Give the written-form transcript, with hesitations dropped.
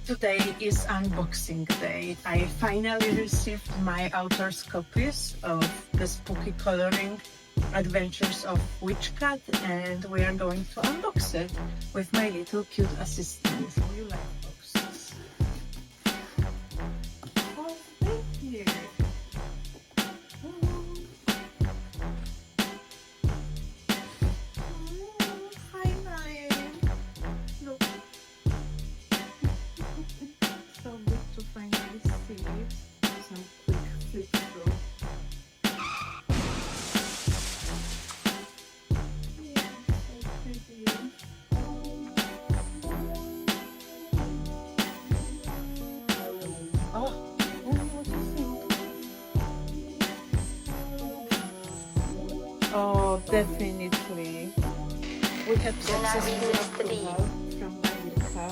Today is unboxing day. I finally received my author's copies of the spooky coloring adventures of Witch Cat, and we are going to unbox it with my little cute assistant. You like boxes? Oh, thank you. Hi, Ryan. Look. So good to finally see some quick flip through. Yeah, so pretty. Oh, what do you think? Oh, definitely. We have successful approval from America.